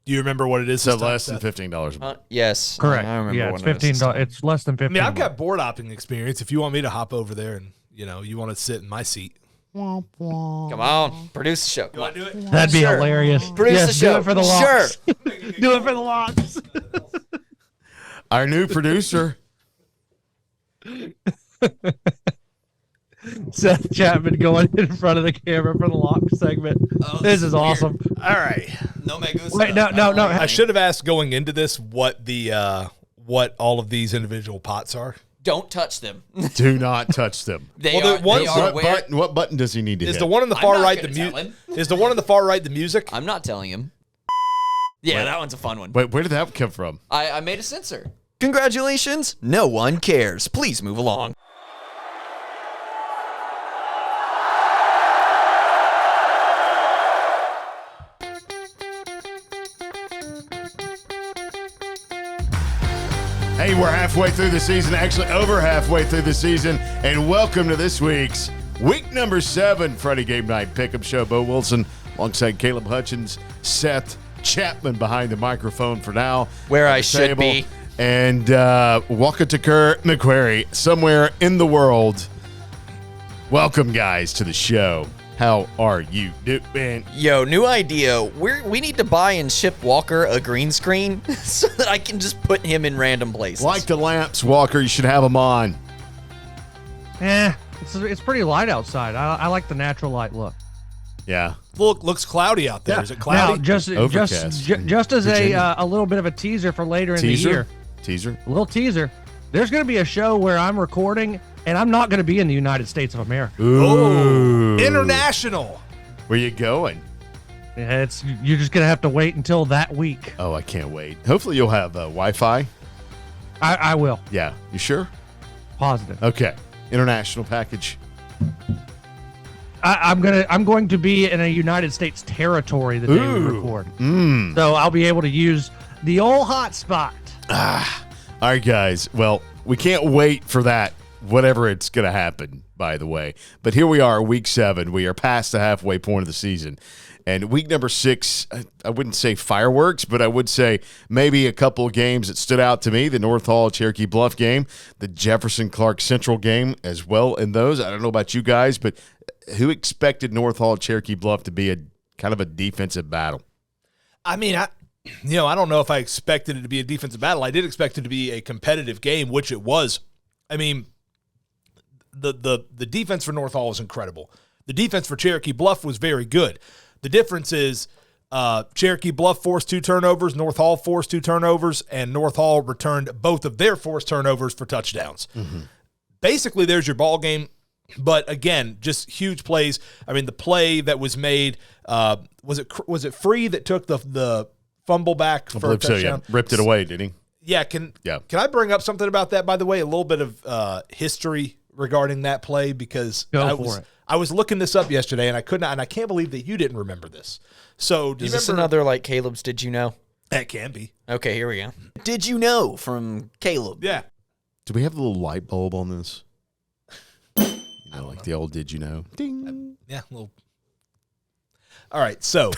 Do you remember what it is? So less than $15 a month. Yes. Correct. I remember Yeah, it's when it was $15. It's less than $15. I mean, I've got board hopping experience. If you want me to hop over there and, you want to sit in my seat. Come on. Produce the show. Come on. Do it? That'd be Sure. hilarious. Produce the show. Do it for the Sure. locks. Do it for the locks. Our new producer. Seth Chapman going in front of the camera for the lock segment. This is awesome. All right. No me gusta. Wait, no. I should have asked going into this what what all of these individual pots are. Don't touch them. Do not touch them. They Well, are, the one- they are What button does he need to Is hit? the one on the I'm far not right gonna the tell music? him. Is the one on the far right the music? I'm not telling him. Yeah, that one's a fun one. Wait, where did that come from? I made a censor. Congratulations. No one cares. Please move along. Hey, we're halfway through the season, actually over halfway through the season, and welcome to this week's week number 7 Friday Game Night Pickup Show. Bo Wilson alongside Caleb Hutchins, Seth Chapman behind the microphone for now. Where at I the should table. be. And Wakatakur McQuarrie, somewhere in the world. Welcome, guys, to the show. How are you doing? Yo, new idea. We need to buy and ship Walker a green screen so that I can just put him in random places. Like the lamps, Walker, you should have them on. It's pretty light outside. I like the natural light look. Yeah. Looks cloudy out there. Is it cloudy? Now, just as Virginia. a little bit of a teaser for later in the year. Teaser? A little teaser. There's going to be a show where I'm recording, and I'm not going to be in the United States of America. Ooh. International. Where you going? You're just going to have to wait until that week. Oh, I can't wait. Hopefully you'll have Wi-Fi. I will. Yeah. You sure? Positive. Okay. International package. I'm going to be in a United States territory the day we record. So I'll be able to use the old hotspot. All right, guys. Well, we can't wait for that, whatever it's going to happen, by the way. But here we are, week 7. We are past the halfway point of the season. And week number 6, I wouldn't say fireworks, but I would say maybe a couple of games that stood out to me. The North Hall Cherokee Bluff game, the Jefferson Clark Central game as well in those. I don't know about you guys, but who expected North Hall Cherokee Bluff to be a kind of a defensive battle? I mean, I don't know if I expected it to be a defensive battle. I did expect it to be a competitive game, which it was. I mean, the defense for North Hall was incredible. The defense for Cherokee Bluff was very good. The difference is Cherokee Bluff forced 2 turnovers, North Hall forced 2 turnovers, and North Hall returned both of their forced turnovers for touchdowns. Mm-hmm. Basically, there's your ball game. But again, just huge plays. I mean, the play that was made, was it Free that took the fumble back for a touchdown? So, yeah. Ripped it away, did he? Yeah. Can I bring up something about that, by the way? A little bit of history regarding that play, because I was looking this up yesterday and I could not, and I can't believe that you didn't remember this. So do you remember? Is this another like Caleb's Did You Know? That can be. Okay, here we go. Did you know from Caleb? Yeah. Do we have a little light bulb on this? Like the old Did You Know? Ding. Yeah. All right. So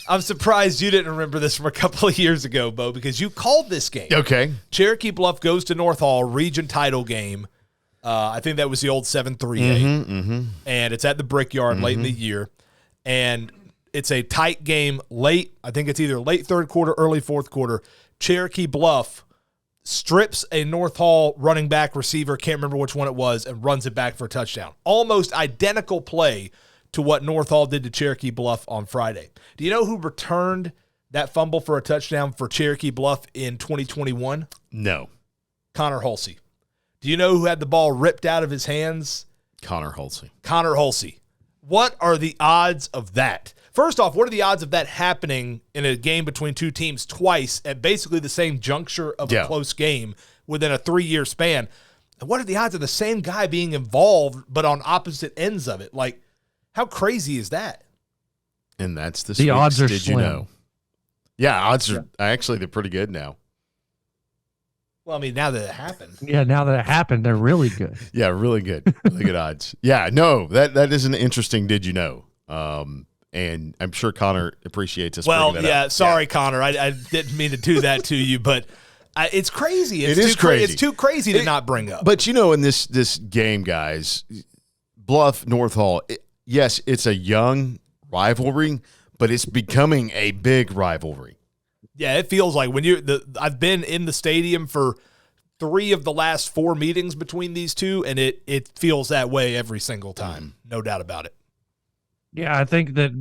I'm surprised you didn't remember this from a couple of years ago, Bo, because you called this game. Okay. Cherokee Bluff goes to North Hall, region title game. I think that was the old 7-3A. And it's at the Brickyard late in the year. And it's a tight game late. I think it's either late third quarter, early fourth quarter. Cherokee Bluff strips a North Hall running back receiver, can't remember which one it was, and runs it back for a touchdown. Almost identical play to what North Hall did to Cherokee Bluff on Friday. Do you know who returned that fumble for a touchdown for Cherokee Bluff in 2021? No. Connor Hulsey. Do you know who had the ball ripped out of his hands? Connor Hulsey. Connor Hulsey. What are the odds of that? First off, what are the odds of that happening in a game between two teams twice at basically the same juncture of a close game within a 3-year span? And what are the odds of the same guy being involved but on opposite ends of it? Like, how crazy is that? And that's the odds are Did slim. You know? Yeah, odds are actually they're pretty good now. Well, I mean, now that it happened. Yeah, now that it happened, they're really good. Yeah, really good. Really good odds. Yeah, no, that is an interesting Did You Know. And I'm sure Connor appreciates us. Well, bringing that up. sorry, Connor. I didn't mean to do that to you, but it's crazy. It is crazy. It's too crazy to not bring up. But, in this game, guys, Bluff, North Hall, yes, it's a young rivalry, but it's becoming a big rivalry. Yeah, it feels like I've been in the stadium for 3 of the last 4 meetings between these two, and it feels that way every single time. No doubt about it. Yeah, I think that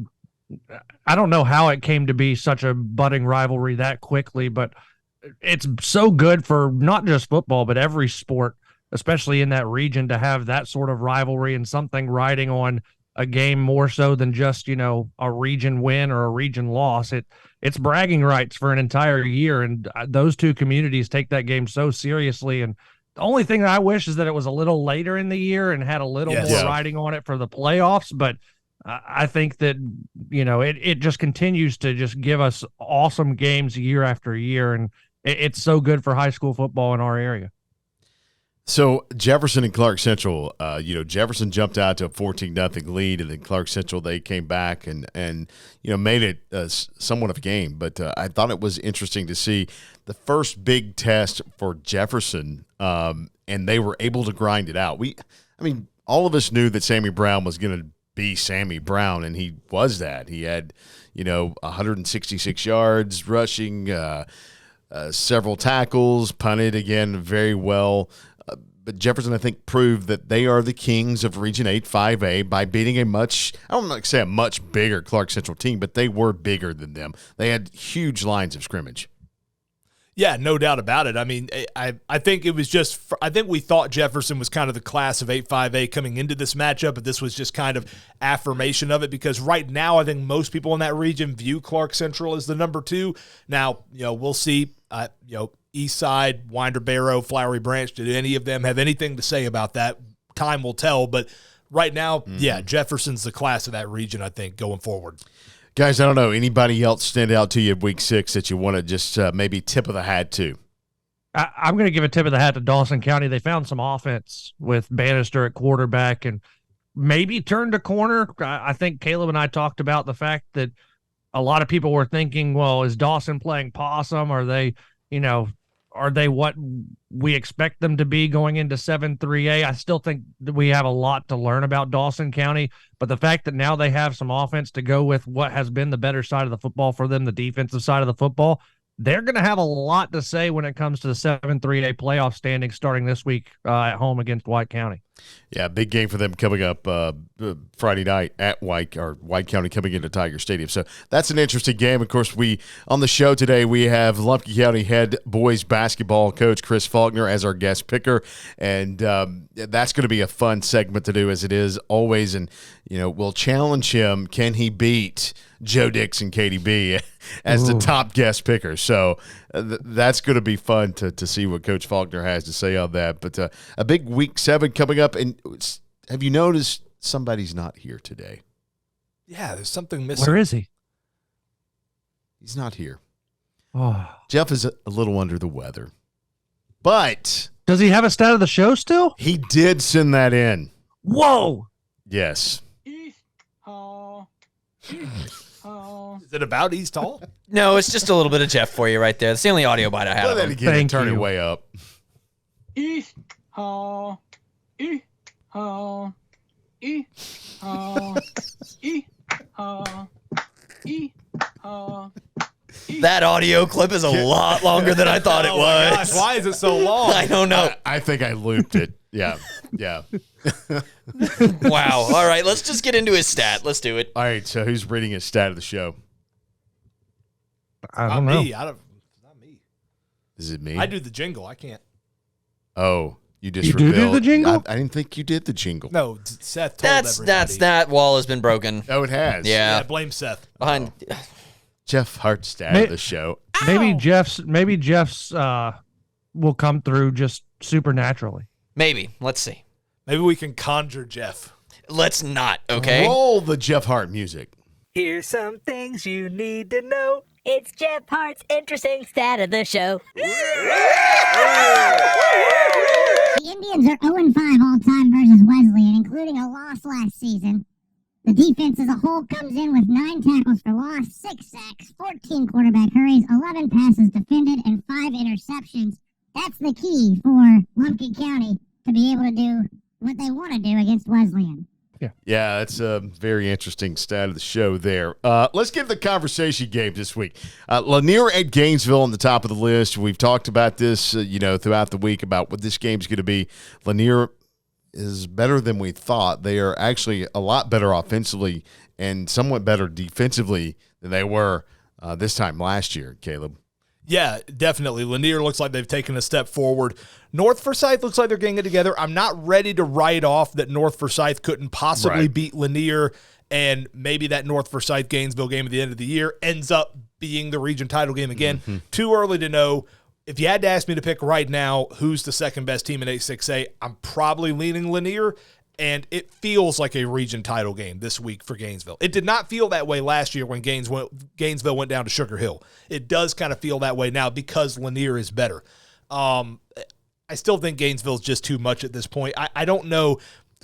I don't know how it came to be such a budding rivalry that quickly, but it's so good for not just football, but every sport, especially in that region, to have that sort of rivalry and something riding on a game more so than just, a region win or a region loss. It's bragging rights for an entire year. And those two communities take that game so seriously. And the only thing that I wish is that it was a little later in the year and had a little more riding on it for the playoffs. But I think that, it just continues to just give us awesome games year after year. And it's so good for high school football in our area. So Jefferson and Clark Central, Jefferson jumped out to a 14-0 lead, and then Clark Central, they came back and made it somewhat of a game. But I thought it was interesting to see the first big test for Jefferson, and they were able to grind it out. All of us knew that Sammy Brown was going to be Sammy Brown, and he was that. He had, 166 yards rushing, several tackles, punted again very well. But Jefferson, I think, proved that they are the kings of Region 8 5A by beating a much bigger Clark Central team, but they were bigger than them. They had huge lines of scrimmage. Yeah, no doubt about it. I think it was I think we thought Jefferson was kind of the class of 8-5A coming into this matchup, but this was just kind of affirmation of it because right now I think most people in that region view Clark Central as the number 2. Now, we'll see, Eastside, Winder Barrow, Flowery Branch, did any of them have anything to say about that? Time will tell, but right now, Jefferson's the class of that region, I think, going forward. Guys, I don't know. Anybody else stand out to you in Week 6 that you want to just maybe tip of the hat to? I'm going to give a tip of the hat to Dawson County. They found some offense with Bannister at quarterback and maybe turned a corner. I think Caleb and I talked about the fact that a lot of people were thinking, well, is Dawson playing possum? Are they what we expect them to be going into 7-3A? I still think that we have a lot to learn about Dawson County, but the fact that now they have some offense to go with what has been the better side of the football for them, the defensive side of the football, they're going to have a lot to say when it comes to the 7-3A playoff standings starting this week at home against White County. Yeah, big game for them coming up Friday night at White County coming into Tiger Stadium. So that's an interesting game. Of course, on the show today, we have Lumpkin County head boys basketball coach Chris Faulkner as our guest picker. And that's going to be a fun segment to do as it is always. And, we'll challenge him. Can he beat Joe Dix and KDB as the top guest picker? So that's going to be fun to see what Coach Faulkner has to say on that. But a big Week 7 coming up. And have you noticed somebody's not here today? Yeah, there's something missing. Where is he? He's not here. Oh. Jeff is a little under the weather. But does he have a stat of the show still? He did send that in. Whoa. Yes. Is it about East Hall? No, it's just a little bit of Jeff for you right there. That's the only audio bite I have. Well, then again, Thank turn you. it way up. East Hall. East Hall. East Hall. East Hall. East Hall. That audio clip is a lot longer than I thought it Oh my was. gosh, why is it so long? I don't know. I think I looped it. Yeah. Wow. All right, let's just get into his stat. Let's do it. All right, so who's reading his stat of the show? I Not don't know. me. Not me. Is it me? I do the jingle. I can't. Oh, you just You do revealed. the jingle? I didn't think you did the jingle. No, Seth told everybody. That wall has been broken. Oh, it has. Yeah, Yeah. blame Seth. Behind Jeff Hart stat of the show. Maybe Jeff's will come through just supernaturally. maybe. Let's see. Maybe we can conjure Jeff. Let's not, okay? Roll the Jeff Hart music. Here's some things you need to know. It's Jeff Hart's interesting stat of the show. The Indians are 0-5 all-time versus Wesleyan, including a loss last season. The defense as a whole comes in with 9 tackles for loss, 6 sacks, 14 quarterback hurries, 11 passes defended, and 5 interceptions. That's the key for Lumpkin County to be able to do what they want to do against Wesleyan. Yeah, that's a very interesting stat of the show there. Let's get the conversation game this week. Lanier at Gainesville on the top of the list. We've talked about this, throughout the week about what this game's going to be. Lanier is better than we thought. They are actually a lot better offensively and somewhat better defensively than they were this time last year, Caleb. Yeah, definitely. Lanier looks like they've taken a step forward. North Forsyth looks like they're getting it together. I'm not ready to write off that North Forsyth couldn't possibly beat Lanier, and maybe that North Forsyth-Gainesville game at the end of the year ends up being the region title game again. Mm-hmm. Too early to know. If you had to ask me to pick right now who's the second best team in 8-6A, I'm probably leaning Lanier, and it feels like a region title game this week for Gainesville. It did not feel that way last year when Gainesville went down to Sugar Hill. It does kind of feel that way now because Lanier is better. I still think Gainesville's just too much at this point. I don't know.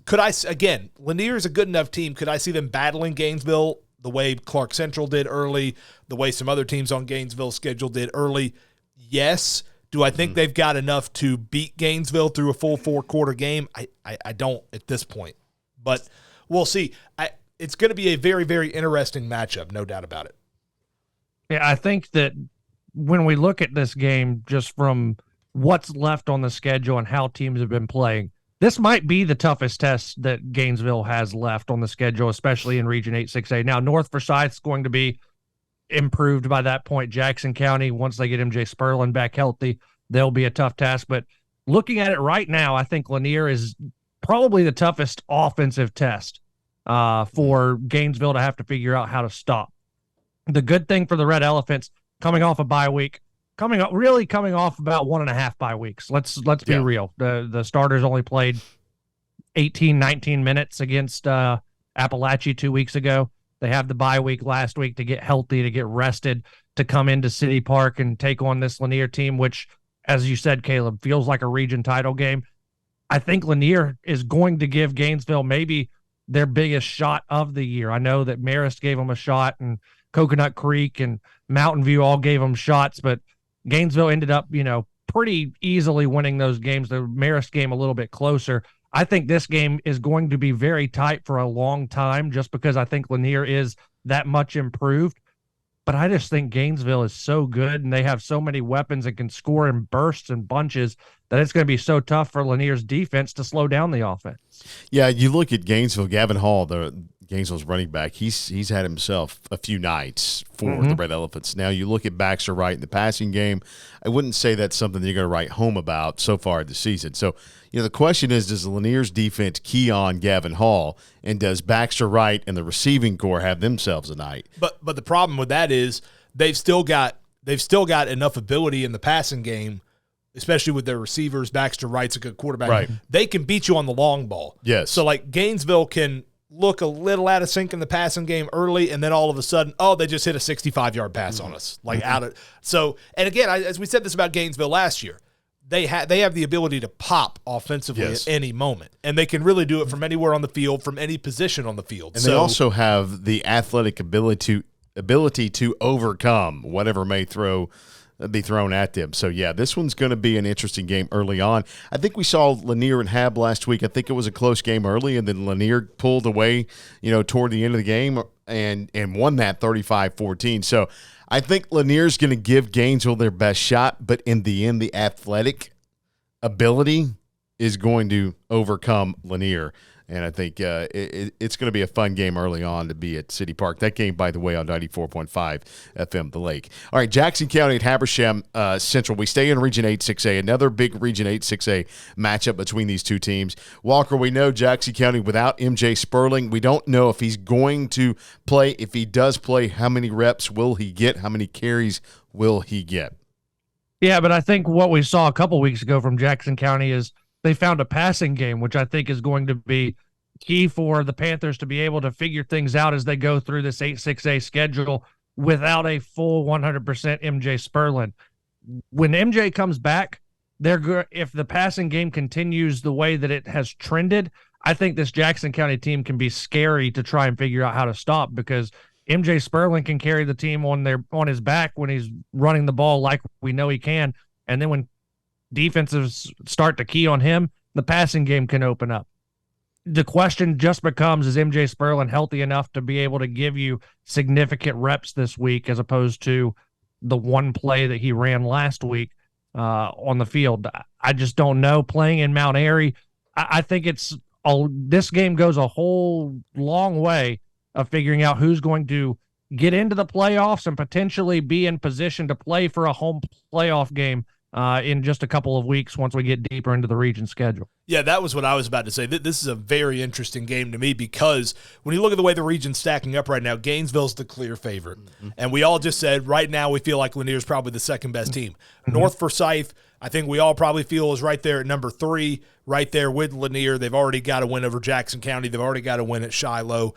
Lanier is a good enough team. Could I see them battling Gainesville the way Clark Central did early, the way some other teams on Gainesville's schedule did early? Yes. Do I think they've got enough to beat Gainesville through a full 4-quarter game? I don't at this point. But we'll see. It's going to be a very, very interesting matchup, no doubt about it. Yeah, I think that when we look at this game just from what's left on the schedule and how teams have been playing, this might be the toughest test that Gainesville has left on the schedule, especially in Region 8-6A. Now, North Forsyth's going to be improved by that point. Jackson County, once they get MJ Sperlin back healthy, they'll be a tough task. But looking at it right now, I think Lanier is probably the toughest offensive test for Gainesville to have to figure out how to stop. The good thing for the Red Elephants, coming off a bye week, coming off about 1.5 bye weeks. Let's be real. The starters only played 18, 19 minutes against Appalachia 2 weeks ago. They have the bye week last week to get healthy, to get rested, to come into City Park and take on this Lanier team, which, as you said, Caleb, feels like a region title game. I think Lanier is going to give Gainesville maybe their biggest shot of the year. I know that Marist gave them a shot, and Coconut Creek and Mountain View all gave them shots, but Gainesville ended up, pretty easily winning those games. The Marist game a little bit closer. I think this game is going to be very tight for a long time just because I think Lanier is that much improved. But I just think Gainesville is so good and they have so many weapons and can score in bursts and bunches that it's going to be so tough for Lanier's defense to slow down the offense. Yeah, you look at Gainesville, Gavin Hall, Gainesville's running back, he's had himself a few nights for the Red Elephants. Now you look at Baxter Wright in the passing game. I wouldn't say that's something you're going to write home about so far this season. So, the question is, does Lanier's defense key on Gavin Hall, and does Baxter Wright and the receiving corps have themselves a night? But the problem with that is they've still got enough ability in the passing game, especially with their receivers. Baxter Wright's a good quarterback. Right. They can beat you on the long ball. Yes. So Gainesville can look a little out of sync in the passing game early, and then all of a sudden, they just hit a 65-yard pass on us. And again, as we said this about Gainesville last year, they have the ability to pop offensively at any moment, and they can really do it from anywhere on the field, from any position on the field. And they also have the athletic ability to overcome whatever may be thrown at them. So, this one's going to be an interesting game early on. I think we saw Lanier and Hab last week. I think it was a close game early, and then Lanier pulled away, toward the end of the game and won that 35-14. So, I think Lanier's going to give Gainesville their best shot, but in the end, the athletic ability is going to overcome Lanier. And I think it's going to be a fun game early on to be at City Park. That game, by the way, on 94.5 FM, The Lake. All right, Jackson County at Habersham Central. We stay in Region 8-6A, another big Region 8-6A matchup between these two teams. Walker, we know Jackson County without MJ Sperling. We don't know if he's going to play. If he does play, how many reps will he get? How many carries will he get? Yeah, but I think what we saw a couple weeks ago from Jackson County is they found a passing game, which I think is going to be key for the Panthers to be able to figure things out as they go through this 8-6A schedule without a full 100% MJ Sperlin. When MJ comes back, if the passing game continues the way that it has trended, I think this Jackson County team can be scary to try and figure out how to stop, because MJ Sperling can carry the team on his back when he's running the ball like we know he can. And then when defenses start to key on him, the passing game can open up. The question just becomes, is MJ Sperling healthy enough to be able to give you significant reps this week, as opposed to the one play that he ran last week on the field? I just don't know. Playing in Mount Airy, I think this game goes a whole long way of figuring out who's going to get into the playoffs and potentially be in position to play for a home playoff game in just a couple of weeks once we get deeper into the region schedule. Yeah, that was what I was about to say. This is a very interesting game to me, because when you look at the way the region's stacking up right now, Gainesville's the clear favorite. Mm-hmm. And we all just said right now we feel like Lanier's probably the second best team. Mm-hmm. North Forsyth, I think we all probably feel, is right there at number 3, right there with Lanier. They've already got to win over Jackson County. They've already got to win at Shiloh.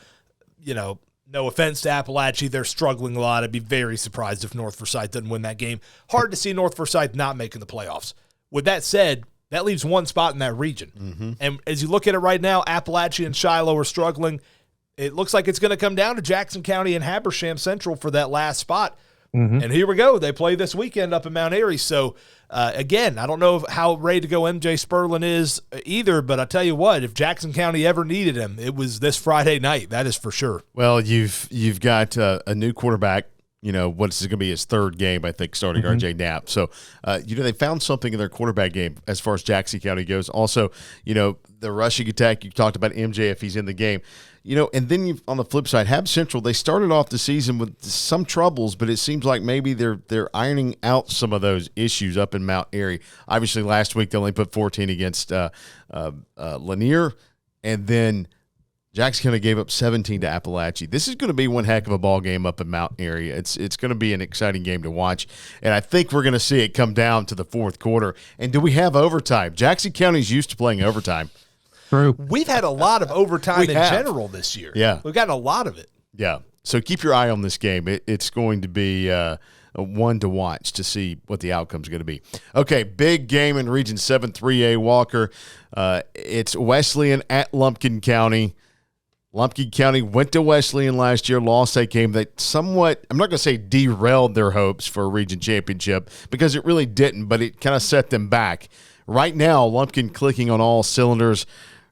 No offense to Appalachia, they're struggling a lot. I'd be very surprised if North Forsyth doesn't win that game. Hard to see North Forsyth not making the playoffs. With that said, that leaves one spot in that region. Mm-hmm. And as you look at it right now, Appalachia and Shiloh are struggling. It looks like it's going to come down to Jackson County and Habersham Central for that last spot. Mm-hmm. And here we go. They play this weekend up in Mount Airy. So, again, I don't know how ready to go MJ Sperling is either, but I tell you what, if Jackson County ever needed him, it was this Friday night. That is for sure. Well, you've got a new quarterback. What's going to be his third game, I think, starting RJ Knapp. So, they found something in their quarterback game as far as Jackson County goes. Also, the rushing attack, you talked about MJ if he's in the game. And then on the flip side, Hab Central, they started off the season with some troubles, but it seems like maybe they're ironing out some of those issues up in Mount Airy. Obviously, last week they only put 14 against Lanier, and then Jackson County gave up 17 to Appalachia. This is going to be one heck of a ball game up in Mount Airy. It's going to be an exciting game to watch, and I think we're going to see it come down to the fourth quarter. And do we have overtime? Jackson County's used to playing overtime. True. We've had a lot of overtime in general this year. Yeah. We've gotten a lot of it. Yeah. So keep your eye on this game. It's going to be one to watch to see what the outcome's going to be. Okay, big game in Region 7 3A, Walker. It's Wesleyan at Lumpkin County. Lumpkin County went to Wesleyan last year, lost that game that somewhat, I'm not going to say derailed their hopes for a region championship, because it really didn't, but it kind of set them back. Right now, Lumpkin clicking on all cylinders.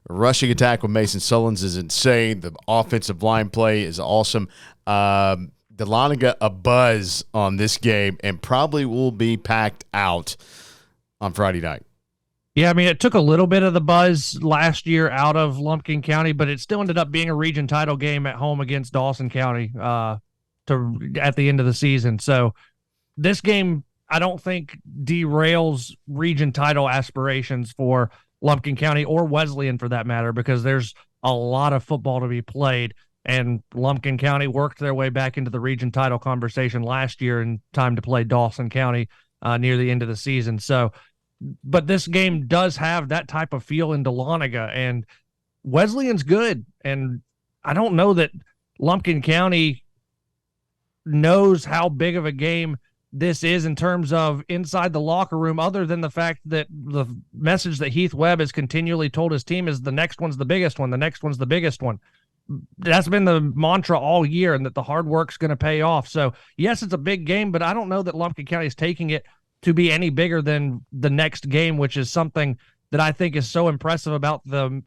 Rushing attack with Mason Sullins is insane. The offensive line play is awesome. Dahlonega a buzz on this game, and probably will be packed out on Friday night. Yeah, I mean, it took a little bit of the buzz last year out of Lumpkin County, but it still ended up being a region title game at home against Dawson County at the end of the season. So this game, I don't think derails region title aspirations for Lumpkin County or Wesleyan for that matter, because there's a lot of football to be played, and Lumpkin County worked their way back into the region title conversation last year in time to play Dawson County near the end of the season. So, but this game does have that type of feel in Dahlonega, and Wesleyan's good, and I don't know that Lumpkin County knows how big of a game this is in terms of inside the locker room, other than the fact that the message that Heath Webb has continually told his team is the next one's the biggest one. The next one's the biggest one. That's been the mantra all year, and that the hard work's going to pay off. So yes, it's a big game, but I don't know that Lumpkin County is taking it to be any bigger than the next game, which is something that I think is so impressive about the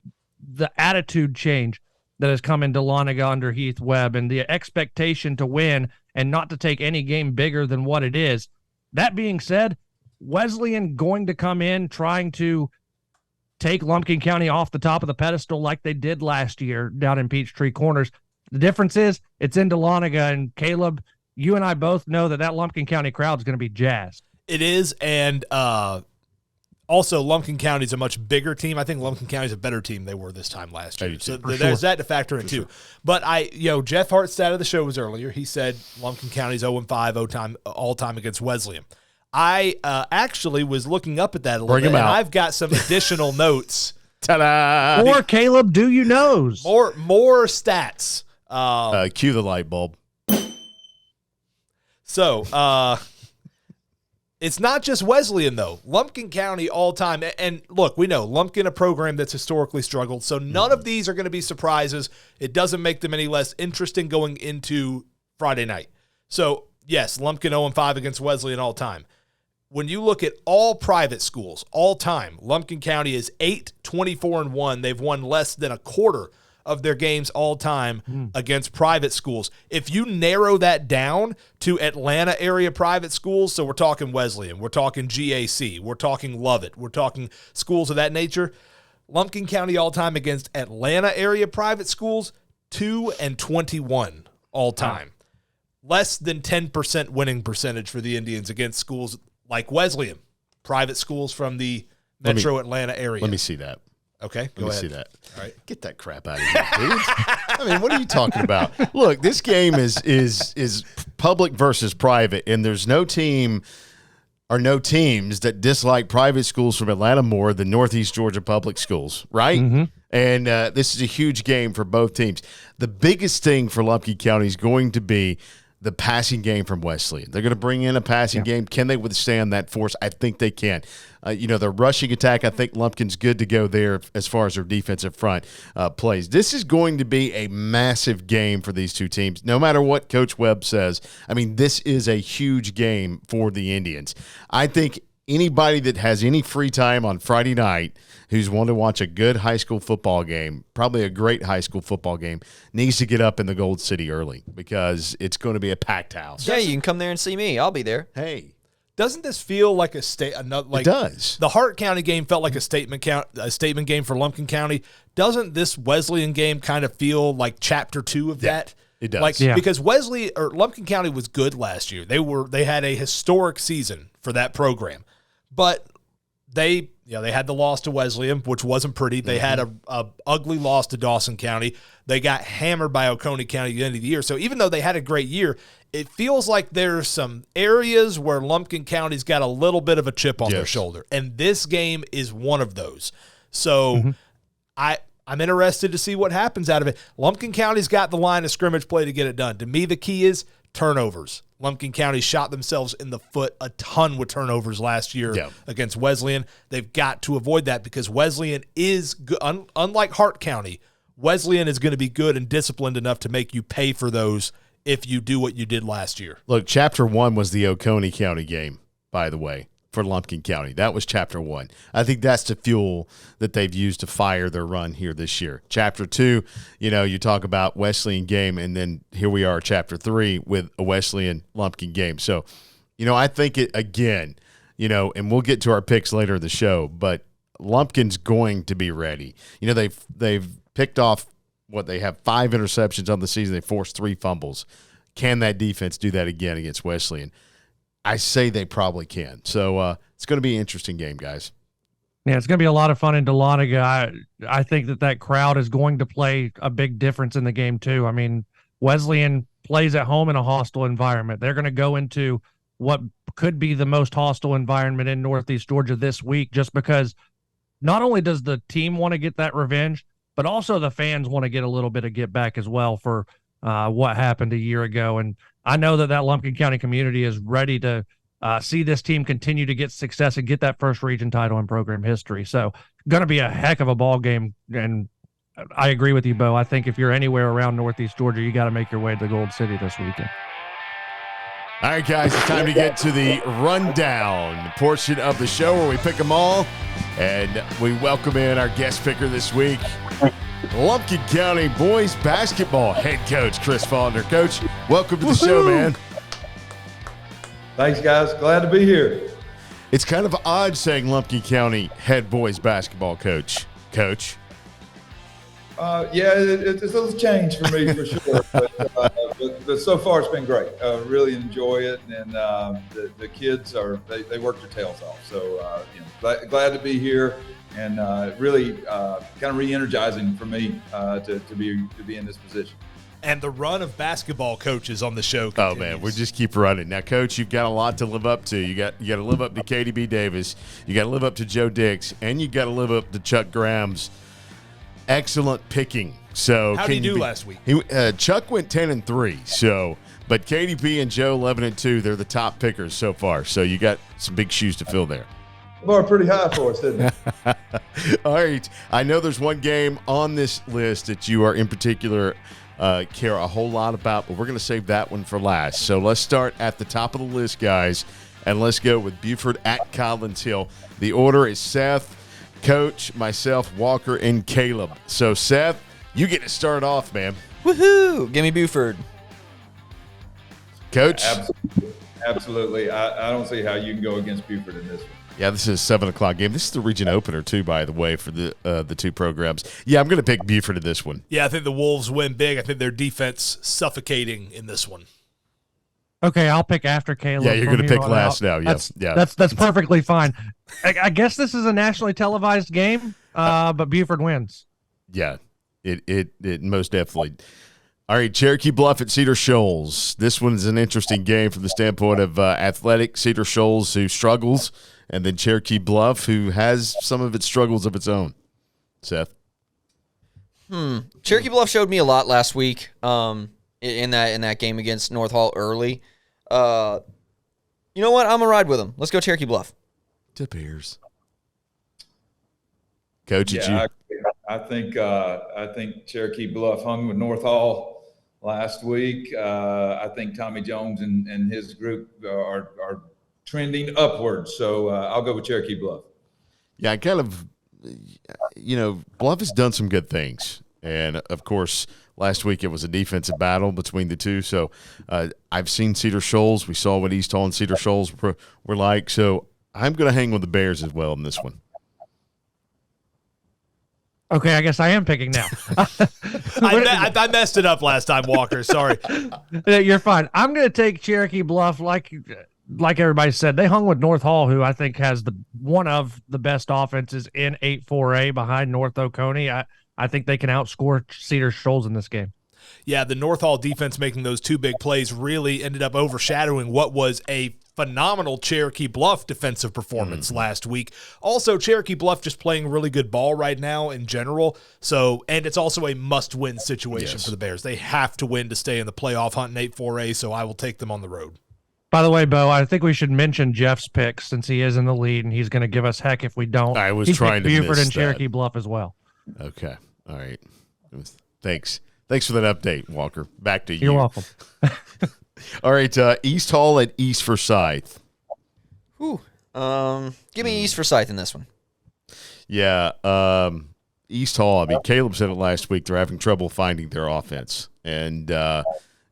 attitude change that has come in Dahlonega under Heath Webb, and the expectation to win and not to take any game bigger than what it is. That being said, Wesleyan going to come in trying to take Lumpkin County off the top of the pedestal like they did last year down in Peachtree Corners. The difference is it's in Dahlonega, and Caleb, you and I both know that Lumpkin County crowd is going to be jazzed. It is, and also Lumpkin County is a much bigger team. I think Lumpkin County is a better team they were this time last year. So there's that to factor in too. Sure. But Jeff Hart stat of the show was earlier. He said Lumpkin County's 0-5 all time against Wesleyan. I actually was looking up at that a little bit, and I've got some additional notes. Ta-da! Or Caleb, do you knows? More stats. Cue the light bulb. So, It's not just Wesleyan, though. Lumpkin County all time. And look, we know Lumpkin, a program that's historically struggled, so none of these are going to be surprises. It doesn't make them any less interesting going into Friday night. So, yes, Lumpkin 0-5 against Wesleyan all time. When you look at all private schools all time, Lumpkin County is 8-24-1. They've won less than a quarter of their games all time against private schools. If you narrow that down to Atlanta area private schools, so we're talking Wesleyan, we're talking GAC, we're talking Lovett, we're talking schools of that nature, Lumpkin County all time against Atlanta area private schools, 2-21 all time. Less than 10% winning percentage for the Indians against schools like Wesleyan, private schools from the metro Atlanta area. Let me see that. Okay, go ahead. See that. All right. Get that crap out of here, dude. I mean, what are you talking about? Look, this game is public versus private, and there's no team or no teams that dislike private schools from Atlanta more than Northeast Georgia public schools, right? Mm-hmm. And this is a huge game for both teams. The biggest thing for Lumpkin County is going to be the passing game from Wesleyan. They're going to bring in a passing game. Can they withstand that force? I think they can. The rushing attack, I think Lumpkin's good to go there as far as their defensive front plays. This is going to be a massive game for these two teams, no matter what Coach Webb says. I mean, this is a huge game for the Indians. I think anybody that has any free time on Friday night who's wanting to watch a good high school football game, probably a great high school football game, needs to get up in the Gold City early because it's going to be a packed house. Yeah, you can come there and see me. I'll be there. Hey. Doesn't this feel like a It does. The Hart County game felt like a statement game for Lumpkin County. Doesn't this Wesleyan game kind of feel like chapter 2 of that? It does. Because Lumpkin County was good last year. They had a historic season for that program. But they had the loss to Wesleyan, which wasn't pretty. They had a ugly loss to Dawson County. They got hammered by Oconee County at the end of the year. So even though they had a great year, it feels like there's some areas where Lumpkin County's got a little bit of a chip on their shoulder. And this game is one of those. So I'm interested to see what happens out of it. Lumpkin County's got the line of scrimmage play to get it done. To me, the key is turnovers. Lumpkin County shot themselves in the foot a ton with turnovers last year against Wesleyan. They've got to avoid that because Wesleyan is good. Unlike Hart County, Wesleyan is going to be good and disciplined enough to make you pay for those if you do what you did last year. Look, Chapter 1 was the Oconee County game, by the way, for Lumpkin County. That was Chapter 1. I think that's the fuel that they've used to fire their run here this year. Chapter 2, you talk about Wesleyan game, and then here we are, Chapter 3 with a Wesleyan Lumpkin game. So, I think it again, and we'll get to our picks later in the show, but Lumpkin's going to be ready. They've picked off they have 5 interceptions on the season. They forced 3 fumbles. Can that defense do that again against Wesleyan? I say they probably can. So it's going to be an interesting game, guys. Yeah, it's going to be a lot of fun in Dahlonega. I think that crowd is going to play a big difference in the game, too. I mean, Wesleyan plays at home in a hostile environment. They're going to go into what could be the most hostile environment in Northeast Georgia this week just because not only does the team want to get that revenge, but also the fans want to get a little bit of get back as well for what happened a year ago. And I know that Lumpkin County community is ready to see this team continue to get success and get that first region title in program history. So going to be a heck of a ball game. And I agree with you, Bo. I think if you're anywhere around Northeast Georgia, you got to make your way to the Gold City this weekend. All right, guys, it's time to get to the rundown portion of the show where we pick them all. And we welcome in our guest picker this week, Lumpkin County boys basketball head coach Chris Faulkner. Coach, welcome to the show, man. Thanks, guys. Glad to be here. It's kind of odd saying Lumpkin County head boys basketball coach. Coach. It's a little change for me for sure, but so far it's been great. Really enjoy it, and the kids they work their tails off. So glad to be here, and really kind of re-energizing for me to be in this position. And the run of basketball coaches on the show continues. Oh man, we just keep running. Now, Coach, you've got a lot to live up to. You got to live up to KDB Davis. You got to live up to Joe Dix, and you got to live up to Chuck Graham's excellent picking. So how did he do last week? Chuck went 10-3. So, But KDP and Joe 11-2, they're the top pickers so far. So you got some big shoes to fill there. Bar pretty high for us, isn't it? All right. I know there's one game on this list that you are in particular care a whole lot about, but we're going to save that one for last. So let's start at the top of the list, guys, and let's go with Buford at Collins Hill. The order is Seth, Coach, myself, Walker, and Caleb. So, Seth, you get to start off, man. Woohoo! Give me Buford. Coach? Absolutely. I don't see how you can go against Buford in this one. Yeah, this is a 7:00 game. This is the region opener, too, by the way, for the two programs. Yeah, I'm going to pick Buford in this one. Yeah, I think the Wolves win big. I think their defense suffocating in this one. Okay, I'll pick after Caleb. Yeah, you're going to pick last now. Yeah, That's perfectly fine. I guess this is a nationally televised game, but Buford wins. Yeah, it most definitely. All right, Cherokee Bluff at Cedar Shoals. This one's an interesting game from the standpoint of athletic. Cedar Shoals, who struggles, and then Cherokee Bluff, who has some of its struggles of its own. Seth? Cherokee Bluff showed me a lot last week in that game against North Hall early. You know what? I'm going to ride with them. Let's go Cherokee Bluff. To Bears. Coach, I think Cherokee Bluff hung with North Hall last week. I think Tommy Jones and his group are trending upwards. So I'll go with Cherokee Bluff. Yeah, I kind of, Bluff has done some good things. And, of course, last week it was a defensive battle between the two. So I've seen Cedar Shoals. We saw what East Hall and Cedar Shoals were like. So I'm going to hang with the Bears as well in this one. Okay, I guess I am picking now. I messed it up last time, Walker. Sorry. You're fine. I'm going to take Cherokee Bluff. Like everybody said, they hung with North Hall, who I think has one of the best offenses in 8-4A behind North Oconee. I think they can outscore Cedar Shoals in this game. Yeah, the North Hall defense making those two big plays really ended up overshadowing what was a phenomenal Cherokee Bluff defensive performance last week. Also, Cherokee Bluff just playing really good ball right now in general. So, and it's also a must-win situation for the Bears. They have to win to stay in the playoff hunt in 8-4A, so I will take them on the road. By the way, Bo, I think we should mention Jeff's picks since he is in the lead, and he's going to give us heck if we don't. I was trying to Buford miss and Cherokee Bluff as well. Okay. All right. Thanks for that update, Walker. Back to you. You're welcome. All right, East Hall at East Forsyth. Give me East Forsyth in this one. Yeah, East Hall. I mean, Caleb said it last week. They're having trouble finding their offense, and their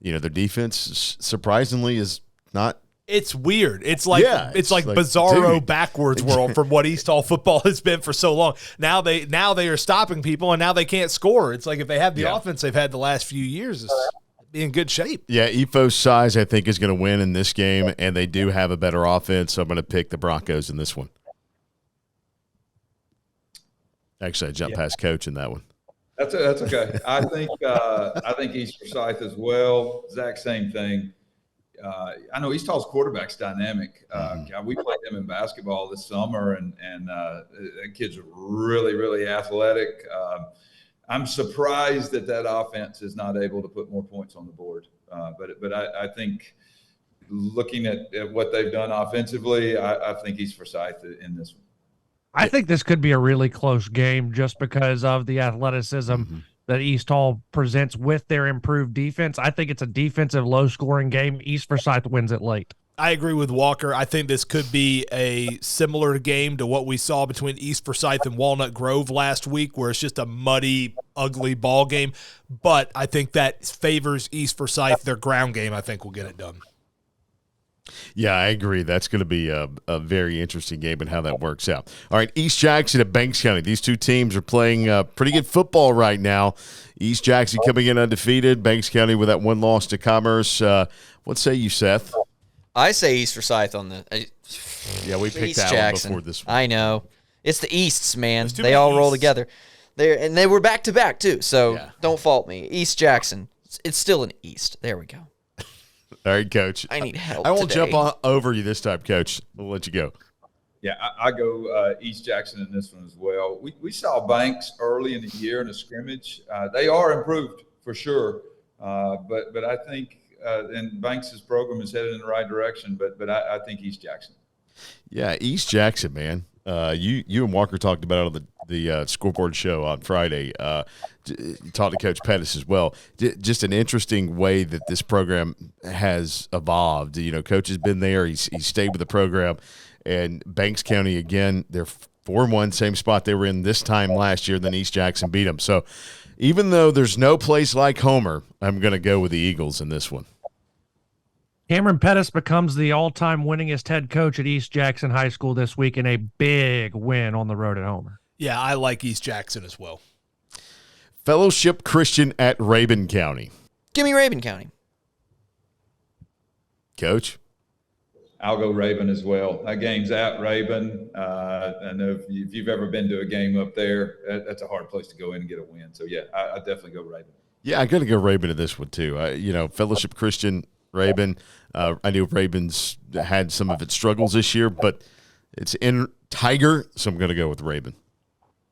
defense surprisingly is not. It's weird. It's like bizarro backwards world from what East Hall football has been for so long. Now they are stopping people, and now they can't score. It's like if they have the offense they've had the last few years, it's be in good shape. Yeah, EFO's size I think is going to win in this game, and they do have a better offense. So I'm going to pick the Broncos in this one. Actually, I jumped past Coach in that one. That's okay. I think East Forsyth as well. Zach, same thing. I know East Hall's quarterback's dynamic. We played them in basketball this summer, and the kids are really, really athletic. I'm surprised that offense is not able to put more points on the board. But I think looking at what they've done offensively, I think East Forsyth in this one. I think this could be a really close game just because of the athleticism that East Hall presents with their improved defense. I think it's a defensive, low-scoring game. East Forsyth wins it late. I agree with Walker. I think this could be a similar game to what we saw between East Forsyth and Walnut Grove last week, where it's just a muddy, ugly ball game. But I think that favors East Forsyth. Their ground game, I think, will get it done. Yeah, I agree. That's going to be a very interesting game and how that works out. All right, East Jackson at Banks County. These two teams are playing pretty good football right now. East Jackson coming in undefeated. Banks County with that one loss to Commerce. What say you, Seth? I say East Forsyth on the yeah, we picked East that Jackson. one before this one. I know. It's the Easts, man. They all roll together. They were back-to-back, too, so don't fault me. East Jackson. It's still an East. There we go. All right, Coach. I need help I won't today. jump over you this time, Coach. We'll let you go. Yeah, I go East Jackson in this one as well. We saw Banks early in the year in a scrimmage. They are improved for sure, but I think and Banks's program is headed in the right direction. But I think East Jackson. Yeah, East Jackson, man. You and Walker talked about it on the scoreboard show on Friday. You talked to Coach Pettis as well. Just an interesting way that this program has evolved. Coach has been there. He's stayed with the program. And Banks County, again, they're 4-1, same spot they were in this time last year. Then East Jackson beat them. So even though there's no place like Homer, I'm going to go with the Eagles in this one. Cameron Pettis becomes the all-time winningest head coach at East Jackson High School this week in a big win on the road at Homer. Yeah, I like East Jackson as well. Fellowship Christian at Rabun County. Give me Rabun County. Coach? I'll go Rabun as well. That game's at Rabun. I know if you've ever been to a game up there, that's a hard place to go in and get a win. So, yeah, I definitely go Rabun. Yeah, I got to go Rabun to this one, too. Fellowship Christian, Rabun. I knew Rabun's had some of its struggles this year, but it's in Tiger, so I'm going to go with Rabun.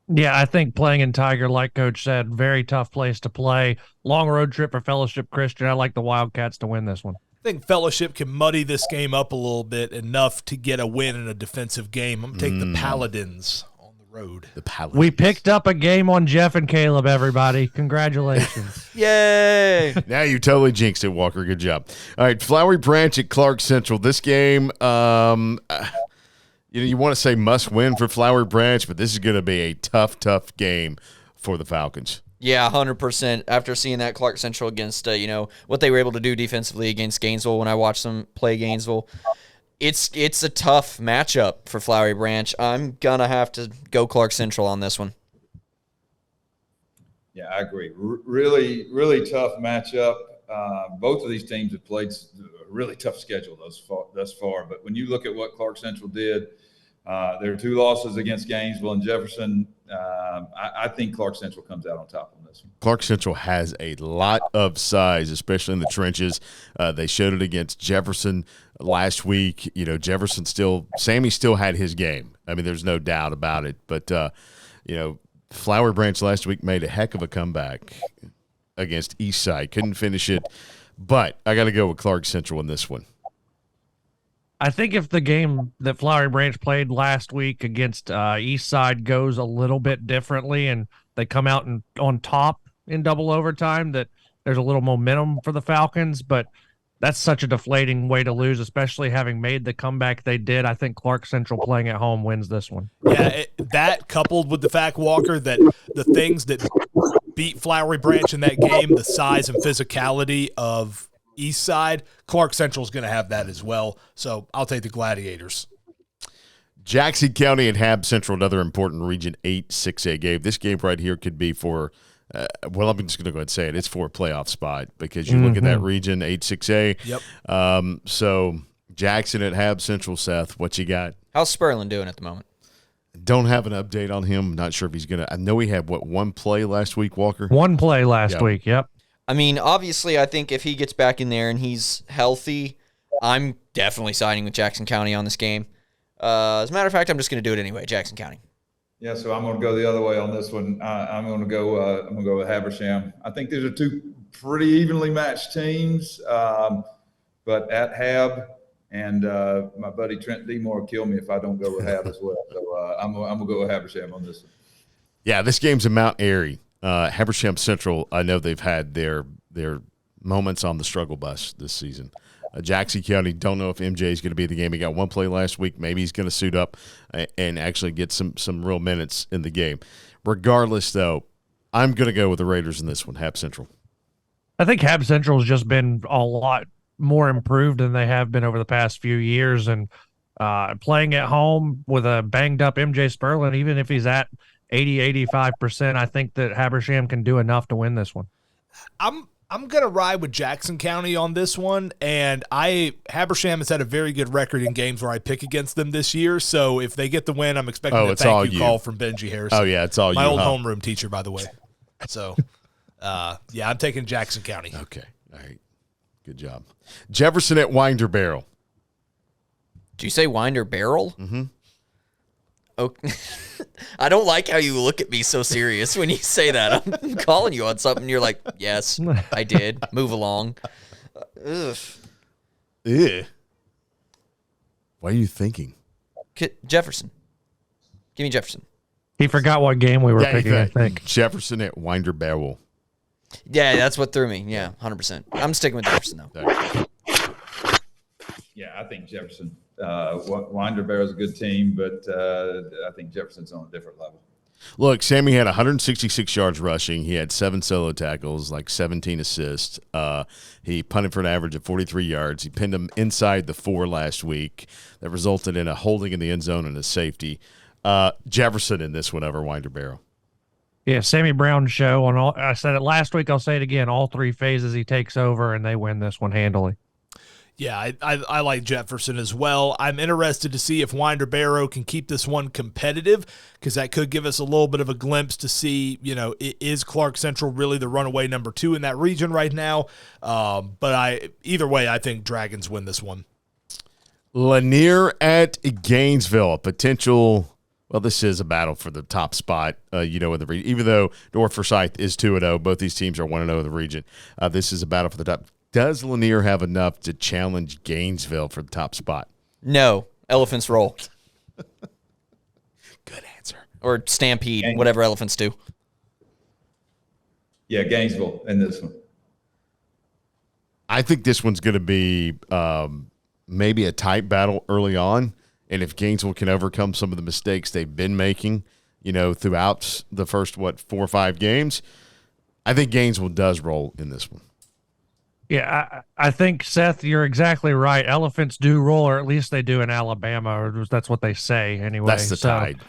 Yeah, I think playing in Tiger, like Coach said, very tough place to play. Long road trip for Fellowship Christian. I like the Wildcats to win this one. I think Fellowship can muddy this game up a little bit enough to get a win in a defensive game. I'm going to take the Paladins on the road. The Paladins. We picked up a game on Jeff and Caleb, everybody. Congratulations. Yay. Now you totally jinxed it, Walker. Good job. All right, Flowery Branch at Clark Central. This game, you want to say must win for Flowery Branch, but this is going to be a tough game for the Falcons. Yeah, 100%. After seeing that Clark Central against, what they were able to do defensively against Gainesville when I watched them play Gainesville, it's a tough matchup for Flowery Branch. I'm going to have to go Clark Central on this one. Yeah, I agree. Really, really tough matchup. Both of these teams have played a really tough schedule thus far. But when you look at what Clark Central did, there are 2 losses against Gainesville and Jefferson. I think Clark Central comes out on top on this one. Clark Central has a lot of size, especially in the trenches. They showed it against Jefferson last week. Jefferson Sammy still had his game. I mean, there's no doubt about it. But, Flowery Branch last week made a heck of a comeback against Eastside. Couldn't finish it. But I got to go with Clark Central in this one. I think if the game that Flowery Branch played last week against Eastside goes a little bit differently and they come out on top in double overtime, that there's a little momentum for the Falcons, but that's such a deflating way to lose, especially having made the comeback they did. I think Clark Central playing at home wins this one. Yeah, that coupled with the fact, Walker, that the things that beat Flowery Branch in that game, the size and physicality of East Side, Clark Central is going to have that as well. So I'll take the Gladiators. Jackson County and Hab Central, another important Region 8 6A game. This game right here could be for, I'm just going to go ahead and say it. It's for a playoff spot because you look at that Region 8 6A. Yep. So Jackson at Hab Central, Seth, what you got? How's Sperlin doing at the moment? Don't have an update on him. Not sure if he's going to. I know he had, one play last week, Walker? One play last week, yep. I mean, obviously, I think if he gets back in there and he's healthy, I'm definitely siding with Jackson County on this game. As a matter of fact, I'm just going to do it anyway, Jackson County. Yeah, so I'm going to go the other way on this one. I'm going to go with Habersham. I think these are 2 pretty evenly matched teams, but at Hab, and my buddy Trent Demore will kill me if I don't go with Hab as well. So I'm going to go with Habersham on this one. Yeah, this game's in Mount Airy. Habersham Central, I know they've had their moments on the struggle bus this season. Jackson County, don't know if MJ is going to be in the game. He got 1 play last week. Maybe he's going to suit up and actually get some real minutes in the game. Regardless, though, I'm going to go with the Raiders in this one, Hab Central. I think Hab Central has just been a lot more improved than they have been over the past few years. And playing at home with a banged-up MJ Sperlin, even if he's at 80-85%, I think that Habersham can do enough to win this one. I'm going to ride with Jackson County on this one, and Habersham has had a very good record in games where I pick against them this year, so if they get the win, I'm expecting a thank you call from Benji Harrison. Oh, yeah, it's all my you. My old homeroom teacher, by the way. So, yeah, I'm taking Jackson County. Okay, all right. Good job. Jefferson at Winder Barrel. Did you say Winder Barrel? Mm-hmm. Okay. I don't like how you look at me so serious when you say that. I'm calling you on something. You're like, yes, I did. Move along. Ugh. Ew. What are you thinking? Jefferson. Give me Jefferson. He forgot what game we were picking, I think. Jefferson at Winder Barrel. Yeah, that's what threw me. Yeah, 100%. I'm sticking with Jefferson, though. Yeah, I think Jefferson. Winder Bear is a good team, but I think Jefferson's on a different level. Look, Sammy had 166 yards rushing. He had 7 solo tackles, like 17 assists. He punted for an average of 43 yards. He pinned him inside the 4 last week. That resulted in a holding in the end zone and a safety. Jefferson in this one over Winder Barrel. Yeah, Sammy Brown show on all. I said it last week. I'll say it again. All 3 phases he takes over, and they win this one handily. Yeah, I like Jefferson as well. I'm interested to see if Winder Barrow can keep this one competitive, because that could give us a little bit of a glimpse to see, is Clark Central really the runaway number 2 in that region right now? But either way, I think Dragons win this one. Lanier at Gainesville, a potential. Well, this is a battle for the top spot, in the region. Even though North Forsyth is 2-0, both these teams are 1-0 in the region. This is a battle for the top. Does Lanier have enough to challenge Gainesville for the top spot? No. Elephants roll. Good answer. Or stampede, whatever elephants do. Yeah, Gainesville in this one. I think this one's going to be maybe a tight battle early on. And if Gainesville can overcome some of the mistakes they've been making, throughout the first, 4 or 5 games, I think Gainesville does roll in this one. Yeah, I think, Seth, you're exactly right. Elephants do roll, or at least they do in Alabama, or that's what they say anyway. That's the Tide.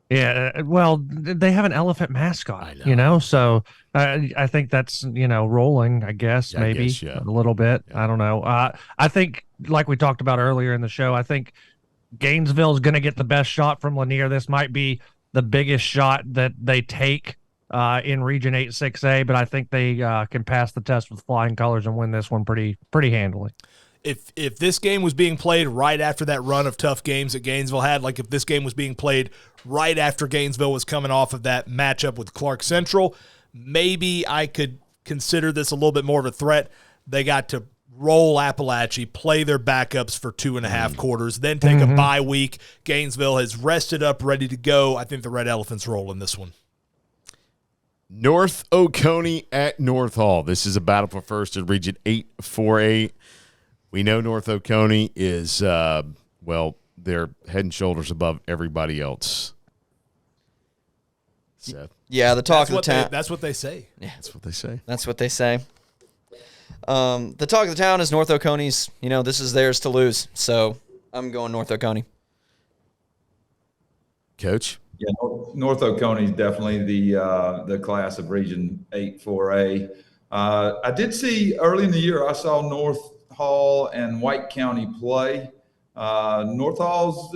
Yeah, well, they have an elephant mascot, so I think that's, rolling, I guess, maybe a little bit. Yeah. I don't know. I think, like we talked about earlier in the show, I think Gainesville is going to get the best shot from Lanier. This might be the biggest shot that they take in Region 8 6A, but I think they can pass the test with flying colors and win this one pretty handily. If this game was being played right after that run of tough games that Gainesville had, like if this game was being played right after Gainesville was coming off of that matchup with Clark Central, maybe I could consider this a little bit more of a threat. They got to roll Appalachia, play their backups for 2.5 quarters, then take a bye week. Gainesville has rested up, ready to go. I think the Red Elephants roll in this one. North Oconee at North Hall. This is a battle for first in Region 8 4A. We know North Oconee is, they're head and shoulders above everybody else. Seth? Yeah, the talk of the town. That's what they say. Yeah, that's what they say. That's what they say. The talk of the town is North Oconee's. This is theirs to lose. So I'm going North Oconee. Coach? Yeah, North Oconee is definitely the class of Region 8 4A. I did see early in the year, I saw North Hall and White County play. North Hall's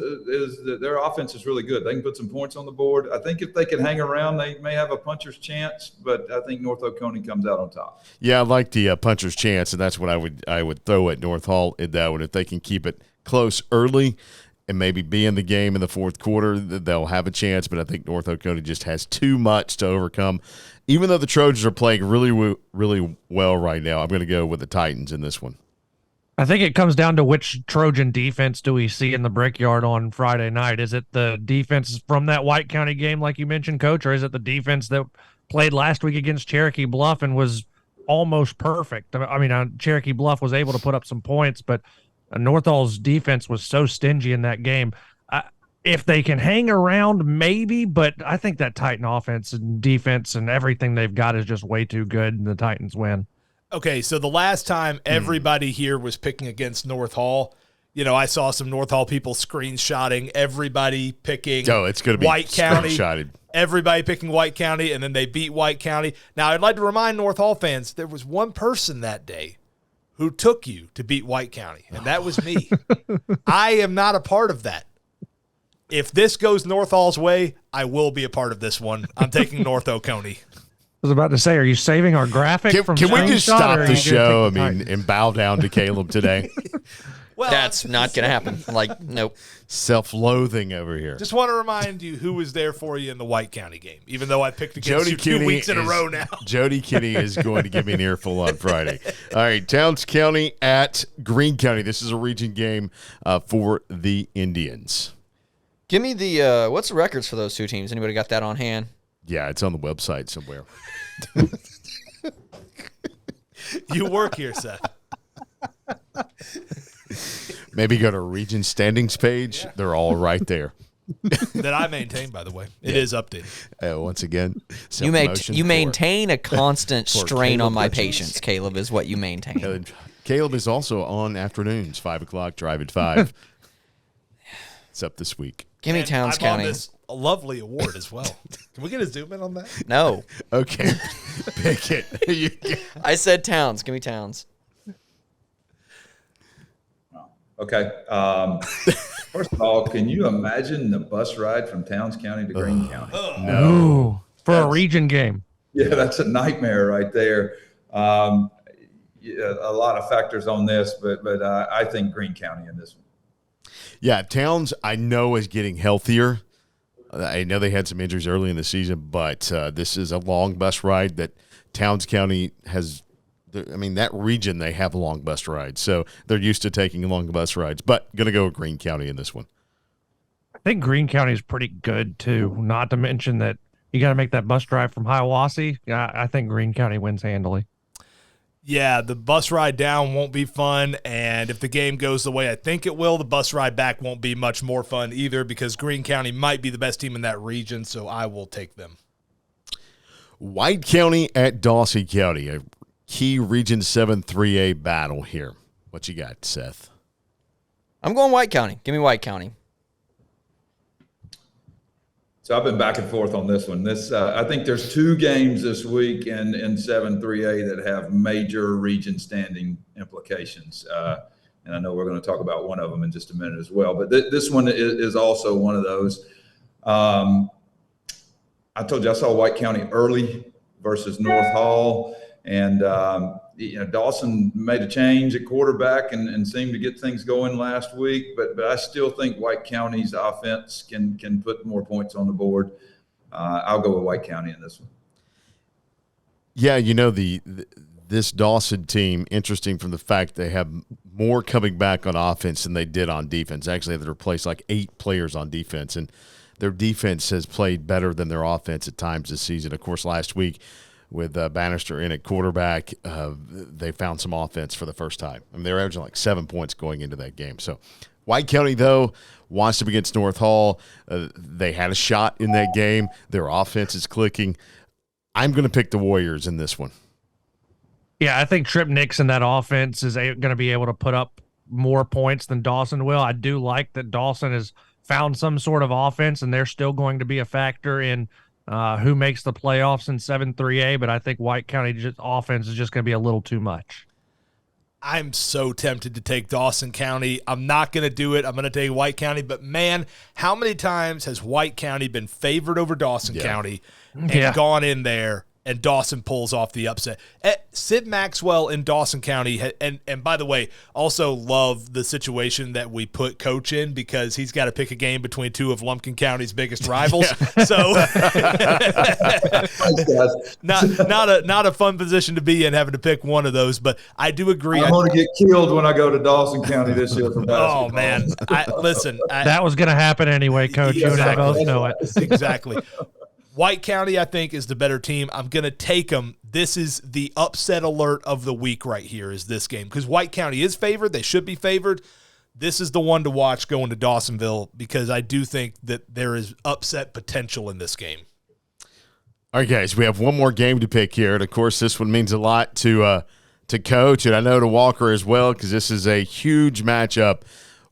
their offense is really good. They can put some points on the board. I think if they can hang around, they may have a puncher's chance, but I think North Oconee comes out on top. Yeah, I like the puncher's chance, and that's what I would throw at North Hall in that one. If they can keep it close early and maybe be in the game in the fourth quarter, they'll have a chance. But I think North Oconee just has too much to overcome. Even though the Trojans are playing really, really well right now, I'm going to go with the Titans in this one. I think it comes down to which Trojan defense do we see in the Brickyard on Friday night. Is it the defense from that White County game, like you mentioned, Coach, or is it the defense that played last week against Cherokee Bluff and was almost perfect? I mean, Cherokee Bluff was able to put up some points, but North Hall's defense was so stingy in that game. If they can hang around, maybe, but I think that Titan offense and defense and everything they've got is just way too good, and the Titans win. Okay, so the last time everybody here was picking against North Hall, I saw some North Hall people screenshotting everybody picking it's going to be White County. Screenshotted. Everybody picking White County, and then they beat White County. Now, I'd like to remind North Hall fans, there was one person that day who took you to beat White County, and that was me. I am not a part of that. If this goes North Hall's way, I will be a part of this one. I'm taking North Oconee. I was about to say, are you saving our graphic from Can we just stop the show? And bow down to Caleb today? Well, That's not going to happen. Like, nope. Self-loathing over here. Just want to remind you who was there for you in the White County game, even though I picked against you 2 weeks in a row now. Jody Kinney is going to give me an earful on Friday. All right, Towns County at Greene County. This is a region game for the Indians. Give me the what's the records for those two teams? Anybody got that on hand? Yeah, it's on the website somewhere. You work here, Seth. Maybe go to region standings page. Yeah. They're all right there. That I maintain, by the way. It is updated. Once again, you maintain a constant strain on my patience, Caleb, is what you maintain. Caleb is also on afternoons, 5 o'clock, drive at 5. It's up this week. Give me Towns County. On this lovely award as well. Can we get a zoom in on that? No. Okay. Pick it. I said Towns. Give me Towns. Okay. First of all, can you imagine the bus ride from Towns County to Greene County? No. For a region game. Yeah, that's a nightmare right there. A lot of factors on this, but I think Greene County in this one. Yeah, Towns, I know, is getting healthier. I know they had some injuries early in the season, but this is a long bus ride that Towns County has. I mean, that region, they have long bus rides, so they're used to taking long bus rides. But going to go with Greene County in this one. I think Greene County is pretty good, too, not to mention that you got to make that bus drive from Hiawassee. I think Greene County wins handily. Yeah, the bus ride down won't be fun, and if the game goes the way I think it will, the bus ride back won't be much more fun either because Greene County might be the best team in that region, so I will take them. White County at Dawson County, a key Region 7 3A battle here. What you got, Seth? I'm going White County. Give me White County. So I've been back and forth on this one. I think there's 2 games this week in 7 3A that have major region standing implications. And I know we're going to talk about one of them in just a minute as well. But this one is also one of those. I told you I saw White County early versus North Hall. And, Dawson made a change at quarterback and seemed to get things going last week. But I still think White County's offense can put more points on the board. I'll go with White County in this one. Yeah, this Dawson team, interesting from the fact they have more coming back on offense than they did on defense. Actually, they replaced like 8 players on defense, and their defense has played better than their offense at times this season. Of course, last week, with Bannister in at quarterback, they found some offense for the first time. I mean, they were averaging like 7 points going into that game. So White County, though, wants to be against North Hall. They had a shot in that game. Their offense is clicking. I'm going to pick the Warriors in this one. Yeah, I think Trip Nixon, that offense, is going to be able to put up more points than Dawson will. I do like that Dawson has found some sort of offense, and they're still going to be a factor in who makes the playoffs in 7-3A, but I think White County offense is just going to be a little too much. I'm so tempted to take Dawson County. I'm not going to do it. I'm going to take White County, but man, how many times has White County been favored over Dawson County and gone in there and Dawson pulls off the upset? Sid Maxwell in Dawson County, and by the way, also love the situation that we put Coach in because he's got to pick a game between 2 of Lumpkin County's biggest rivals. So not a fun position to be in, having to pick one of those. But I do agree. I'm going to get killed when I go to Dawson County this year for basketball. Oh man, that was going to happen anyway, Coach. You and I both know it. Exactly. White County, I think, is the better team. I'm going to take them. This is the upset alert of the week right here is this game because White County is favored. They should be favored. This is the one to watch going to Dawsonville because I do think that there is upset potential in this game. All right, guys, we have one more game to pick here. And, of course, this one means a lot to Coach, and I know to Walker as well because this is a huge matchup.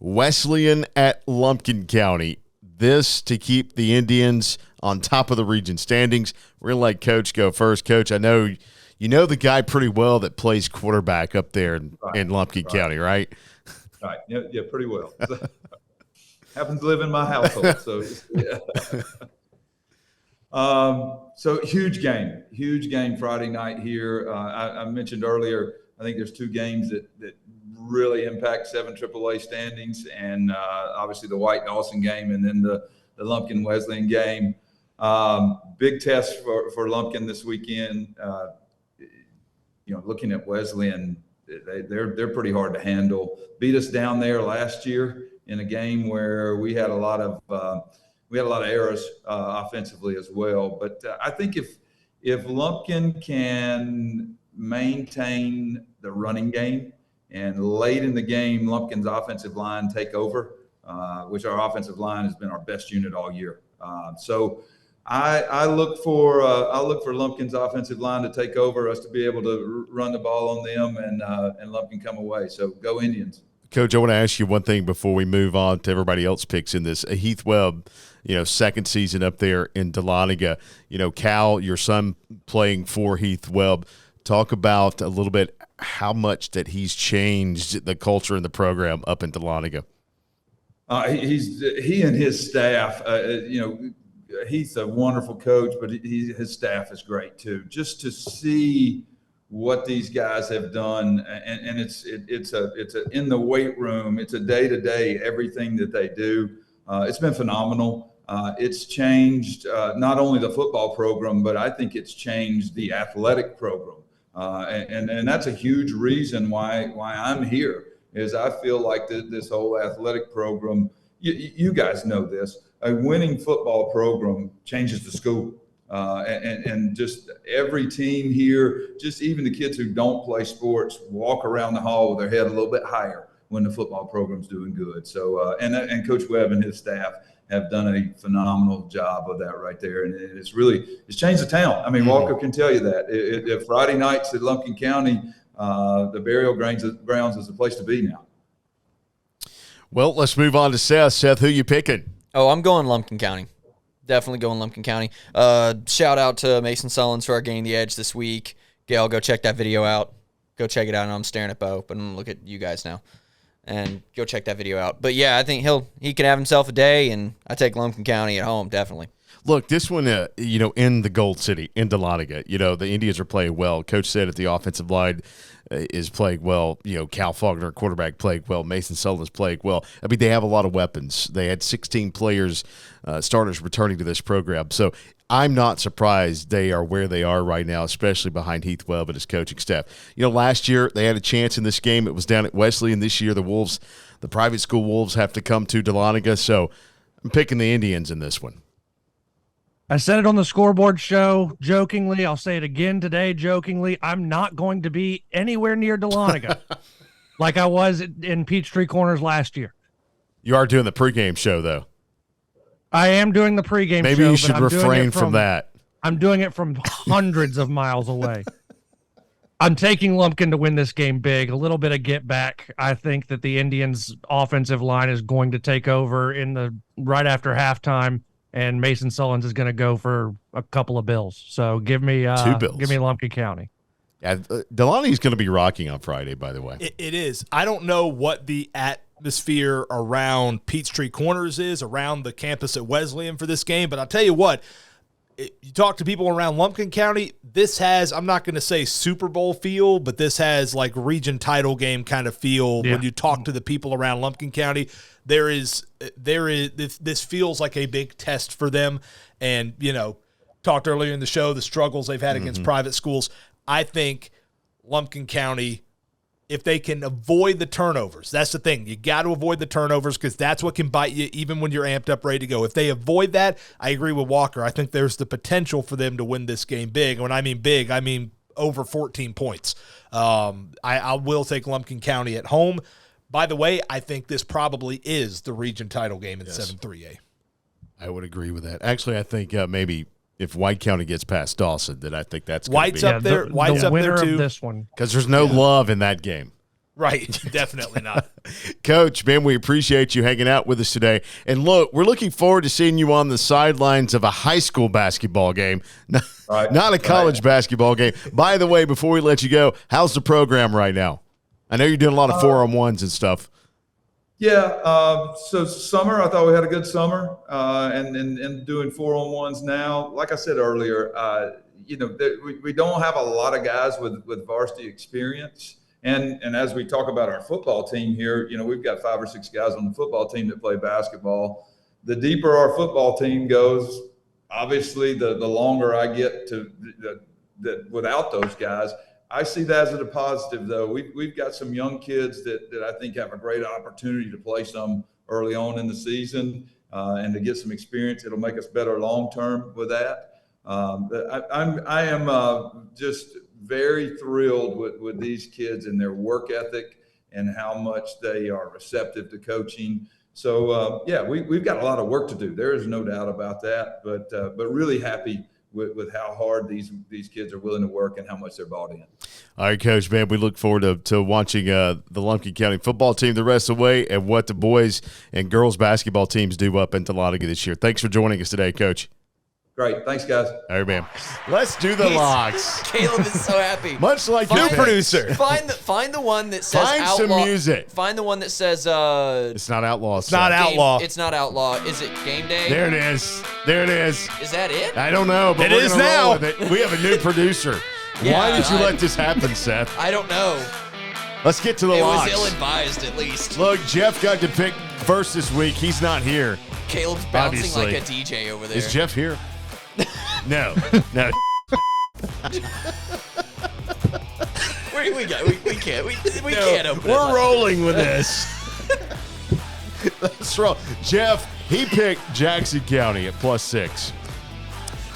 Wesleyan at Lumpkin County. This to keep the Indians on top of the region standings. We're going to let Coach go first. Coach, I know you know the guy pretty well that plays quarterback up there in Lumpkin County, right? Right. Yeah, pretty well. Happens to live in my household, so yeah. So huge game Friday night here. I mentioned earlier, I think there's 2 games that really impact 7 AAA standings, and obviously the White Dawson game, and then the Lumpkin Wesleyan game. Big test for Lumpkin this weekend. Looking at Wesleyan, they're pretty hard to handle. Beat us down there last year in a game where we had a lot of errors offensively as well. But I think if Lumpkin can maintain the running game, and late in the game, Lumpkin's offensive line take over, which our offensive line has been our best unit all year. So I look for Lumpkin's offensive line to take over, us to be able to run the ball on them, and Lumpkin come away. So go Indians. Coach, I want to ask you one thing before we move on to everybody else picks in this. Heath Webb, second season up there in Dahlonega. Cal, your son playing for Heath Webb. Talk about a little bit how much that he's changed the culture in the program up in Dahlonega. He and his staff, he's a wonderful coach, but his staff is great too. Just to see what these guys have done, and it's in the weight room, it's a day-to-day everything that they do. It's been phenomenal. It's changed not only the football program, but I think it's changed the athletic program. And that's a huge reason why I'm here, is I feel like this whole athletic program, you guys know this, a winning football program changes the school. And just every team here, just even the kids who don't play sports, walk around the hall with their head a little bit higher when the football program's doing good. So, and Coach Webb and his staff have done a phenomenal job of that right there. And it's changed the town. I mean, Walker can tell you that. If Friday nights at Lumpkin County, the burial grounds is the place to be now. Well, let's move on to Seth. Seth, who you picking? Oh, I'm going Lumpkin County. Definitely going Lumpkin County. Shout out to Mason Sullins for our Gaining the Edge this week. Gail, go check that video out. Go check it out. And I'm staring at Bo, but I'm going to look at you guys now. And go check that video out. But, yeah, I think he can have himself a day, and I take Lumpkin County at home, definitely. Look, this one, in the Gold City, in Dahlonega, the Indians are playing well. Coach said if the offensive line is playing well, Cal Faulkner, quarterback, playing well. Mason Sullivan's playing well. I mean, they have a lot of weapons. They had 16 players, starters returning to this program. So I'm not surprised they are where they are right now, especially behind Heath Webb and his coaching staff. Last year they had a chance in this game. It was down at Wesleyan. This year the private school Wolves have to come to Dahlonega. So I'm picking the Indians in this one. I said it on the scoreboard show jokingly. I'll say it again today jokingly. I'm not going to be anywhere near Dahlonega like I was in Peachtree Corners last year. You are doing the pregame show, though. I am doing the pregame show. Maybe you should refrain from that. I'm doing it from hundreds of miles away. I'm taking Lumpkin to win this game big. A little bit of get back. I think that the Indians' offensive line is going to take over right after halftime. And Mason Sullins is going to go for a couple of bills. So give me 2 bills. Give me Lumpkin County. Yeah, Delaney's going to be rocking on Friday, by the way. It is. I don't know what the atmosphere around Peachtree Corners is, around the campus at Wesleyan for this game, but I'll tell you what, you talk to people around Lumpkin County, this has, I'm not going to say Super Bowl feel, but this has like region title game kind of feel. Yeah. When you talk to the people around Lumpkin County, this feels like a big test for them. And, talked earlier in the show, the struggles they've had against private schools. I think Lumpkin County, if they can avoid the turnovers, that's the thing. You got to avoid the turnovers because that's what can bite you even when you're amped up, ready to go. If they avoid that, I agree with Walker. I think there's the potential for them to win this game big. When I mean big, I mean over 14 points. I will take Lumpkin County at home. By the way, I think this probably is the region title game in 7-3A. I would agree with that. Actually, I think maybe if White County gets past Dawson, then I think that's White's up there. White's up there too. Of this one, because there's no love in that game. Right, definitely not. Coach, man, we appreciate you hanging out with us today. And look, we're looking forward to seeing you on the sidelines of a high school basketball game, not a college basketball game. By the way, before we let you go, how's the program right now? I know you're doing a lot of 4-on-1s and stuff. Yeah. So summer, I thought we had a good summer, and doing 4-on-1s now. Like I said earlier, we don't have a lot of guys with varsity experience, And as we talk about our football team here, we've got 5 or 6 guys on the football team that play basketball. The deeper our football team goes, obviously, the longer I get to that without those guys. I see that as a positive, though. We've got some young kids that I think have a great opportunity to play some early on in the season and to get some experience. It'll make us better long term with that. I am just very thrilled with these kids and their work ethic and how much they are receptive to coaching. So we've got a lot of work to do. There is no doubt about that. But really happy with how hard these kids are willing to work and how much they're bought in. All right, Coach, man, we look forward to watching the Lumpkin County football team the rest of the way and what the boys and girls basketball teams do up in Talladega this year. Thanks for joining us today, Coach. Great. Thanks, guys. All right, man. Let's do the locks. Caleb is so happy. Much like New your producer. Find the one that says Find outlaw. some music. Find the one that says It's not outlaw. It's not outlaw. It's not outlaw. Is it game day? There it is. There it is. Is that it? I don't know, but It we're is gonna now. roll with it. We have a new producer. Yeah, Why did you let this happen, Seth? I don't know. Let's get to the It locks. was ill-advised, at least. Look, Jeff got to pick first this week. He's not here. Caleb's bouncing Obviously. like a DJ over there. Is Jeff here? No. We can't. We can't open it. We're like rolling with this. Let's roll. Jeff, he picked Jackson County at +6.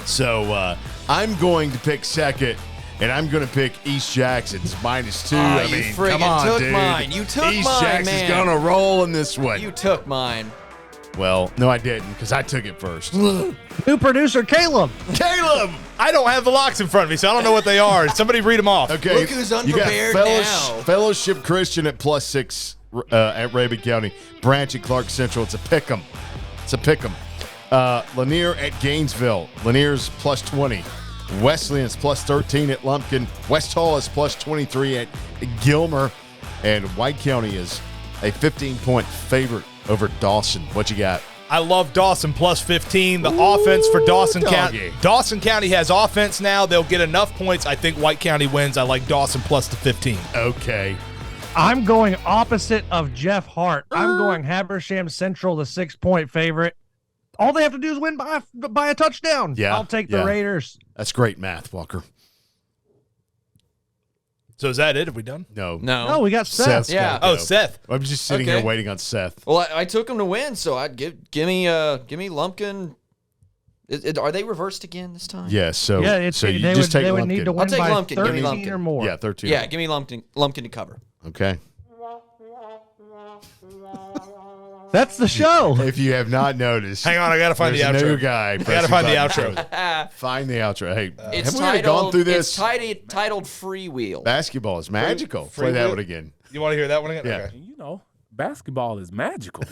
So I'm going to pick second, and I'm going to pick East Jackson's -2. Ah, I you mean, friggin' come on, took dude. mine. You took East mine, Jackson's man. going to roll in this one. You took mine. Well, no, I didn't, because I took it first. New producer Caleb. Caleb! I don't have the locks in front of me, so I don't know what they are. Somebody read them off. Okay, Look who's you got unprepared now. Fellowship Christian at +6 at Raven County. Branch at Clark Central. It's a pick 'em. Lanier at Gainesville. Lanier's +20. Wesleyan's +13 at Lumpkin. West Hall is +23 at Gilmer. And White County is a 15-point favorite over Dawson. What you got? I love Dawson +15. The offense for Dawson County. doggy. Dawson County has offense now. They'll get enough points. I think White County wins. I like Dawson +15. Okay. I'm going opposite of Jeff Hart. I'm going Habersham Central, the 6-point favorite. All they have to do is win by a touchdown. Yeah, I'll take the yeah. Raiders. That's great math, Walker. So is that it? Are we done? No. No, we got Seth. Seth's Yeah. gotta go. Oh, Seth. I'm just sitting Okay. here waiting on Seth. Well, I took him to win, so I'd give me Lumpkin. Are they reversed again this time? Yeah, so, Yeah, it's, so you they, just would, take they would Lumpkin. need to I'll win take by Lumpkin. Give me 13 Lumpkin. or more. Yeah, 13. Yeah, give me Lumpkin to cover. Okay. That's the show. If you have not noticed, Hang on, I got to find the there's a new outro. guy. I got to find the pressing outro. buttons. Find the outro. Hey, It's have we already gone through this? It's titled Freewheel. Basketball is magical. Play that Freewheel? one again. You want to hear that one again? Yeah. Okay. Basketball is magical.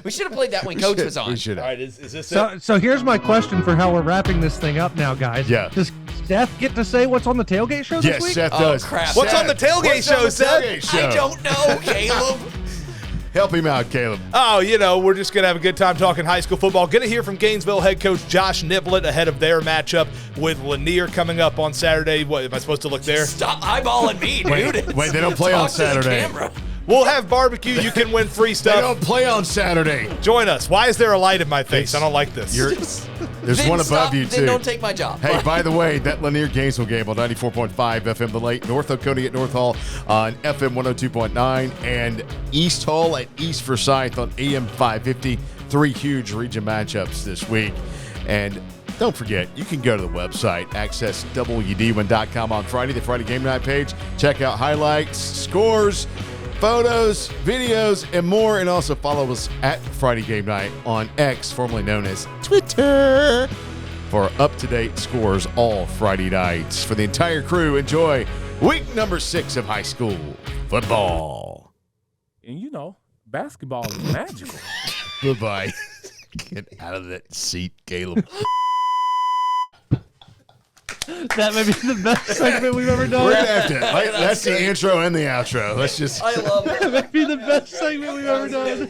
We should have played that when Coach was on. We should All have. right, is this it? So here's my question for how we're wrapping this thing up now, guys. Yeah. Does Seth get to say what's on the tailgate show this Yes, week? Seth Oh, does. crap. What's Seth, on the tailgate what's on show, the Seth? tailgate show? I don't know, Caleb. Help him out, Caleb. Oh, we're just going to have a good time talking high school football. Going to hear from Gainesville head coach Josh Niblett ahead of their matchup with Lanier coming up on Saturday. What, am I supposed to look there? Stop eyeballing me, dude. Wait, they don't play on Talk to the Saturday. camera. We'll have barbecue. You can win free They stuff. don't play on Saturday. Join us. Why is there a light in my face? I don't like this. There's Then one above stop, you, then too. don't take my job. Hey, by the way, that Lanier Gainesville game on 94.5 FM The Lake, North Oconee at North Hall on FM 102.9, and East Hall at East Forsyth on AM 550. 3 huge region matchups this week. And don't forget, you can go to the website, accesswd1.com on Friday, the Friday Game Night page. Check out highlights, scores, photos, videos, and more. And also follow us at Friday Game Night on X, formerly known as Twitter, for up-to-date scores all Friday nights. For the entire crew, enjoy week number 6 of high school football. And basketball is magical. Goodbye. Get out of that seat, Caleb. That may be the best segment we've ever done. We're gonna have to. That's the intro and the outro. Let's just. I love it. That may be the best segment we've ever done.